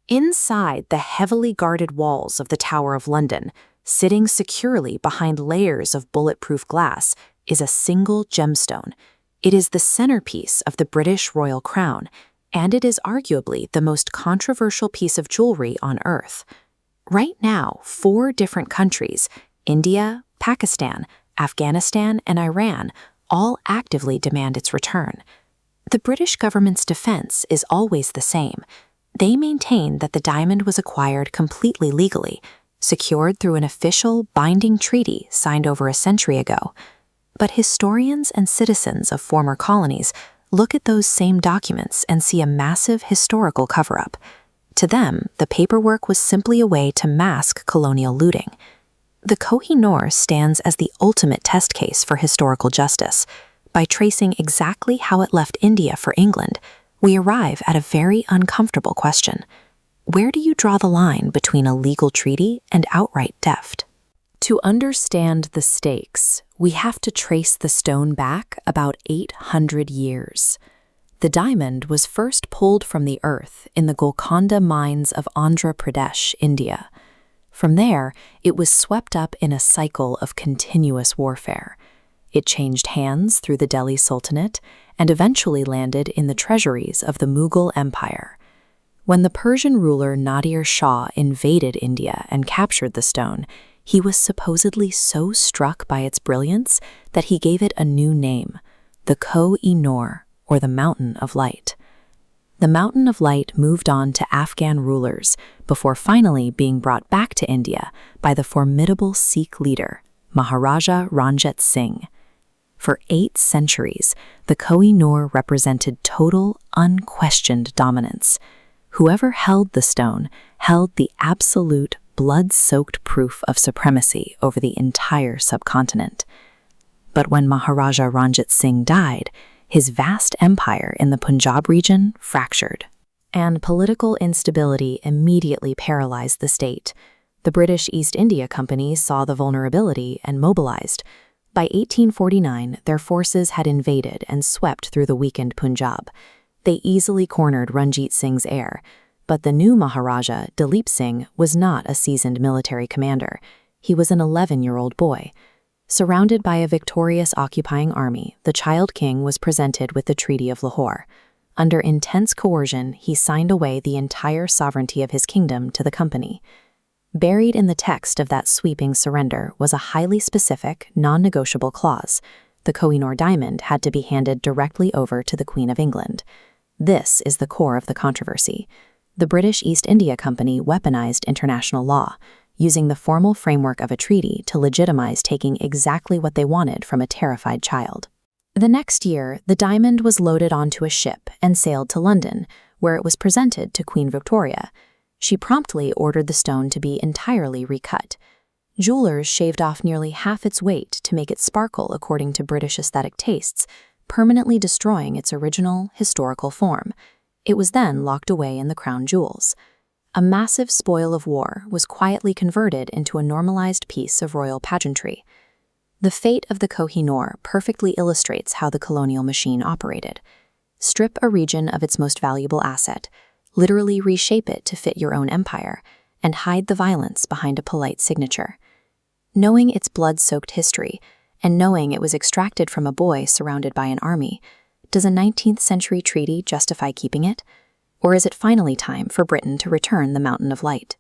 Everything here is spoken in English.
Inside the heavily guarded walls of the Tower of London, sitting securely behind layers of bulletproof glass, is a single gemstone. It is the centerpiece of the British royal crown, and it is arguably the most controversial piece of jewelry on Earth. Right now, 4 different countries, India, Pakistan, Afghanistan, and Iran, all actively demand its return. The British government's defense is always the same. They maintain that the diamond was acquired completely legally, secured through an official, binding treaty signed over a century ago. But historians and citizens of former colonies look at those same documents and see a massive historical cover-up. To them, the paperwork was simply a way to mask colonial looting. The Koh-i-Noor stands as the ultimate test case for historical justice. By tracing exactly how it left India for England, we arrive at a very uncomfortable question. Where do you draw the line between a legal treaty and outright theft? To understand the stakes, we have to trace the stone back about 800 years. The diamond was first pulled from the earth in the Golconda mines of Andhra Pradesh, India. From there, it was swept up in a cycle of continuous warfare. It changed hands through the Delhi Sultanate and eventually landed in the treasuries of the Mughal Empire. When the Persian ruler Nadir Shah invaded India and captured the stone, he was supposedly so struck by its brilliance that he gave it a new name, the Koh-i-Noor, or the Mountain of Light. The Mountain of Light moved on to Afghan rulers before finally being brought back to India by the formidable Sikh leader, Maharaja Ranjit Singh. For 8 centuries, the Koh-i-Noor represented total, unquestioned dominance. Whoever held the stone held the absolute, blood-soaked proof of supremacy over the entire subcontinent. But when Maharaja Ranjit Singh died, his vast empire in the Punjab region fractured, and political instability immediately paralyzed the state. The British East India Company saw the vulnerability and mobilized. By 1849, their forces had invaded and swept through the weakened Punjab. They easily cornered Ranjit Singh's heir, but the new Maharaja, Dalip Singh, was not a seasoned military commander. He was an 11-year-old boy. Surrounded by a victorious occupying army, the child king was presented with the Treaty of Lahore. Under intense coercion, he signed away the entire sovereignty of his kingdom to the company. Buried in the text of that sweeping surrender was a highly specific, non-negotiable clause. The Koh-i-Noor diamond had to be handed directly over to the Queen of England. This is the core of the controversy. The British East India Company weaponized international law, using the formal framework of a treaty to legitimize taking exactly what they wanted from a terrified child. The next year, the diamond was loaded onto a ship and sailed to London, where it was presented to Queen Victoria. She promptly ordered the stone to be entirely recut. Jewelers shaved off nearly half its weight to make it sparkle according to British aesthetic tastes, permanently destroying its original, historical form. It was then locked away in the crown jewels. A massive spoil of war was quietly converted into a normalized piece of royal pageantry. The fate of the Koh-i-Noor perfectly illustrates how the colonial machine operated. Strip a region of its most valuable asset, literally reshape it to fit your own empire, and hide the violence behind a polite signature. Knowing its blood-soaked history, and knowing it was extracted from a boy surrounded by an army, does a 19th century treaty justify keeping it? Or is it finally time for Britain to return the Mountain of Light?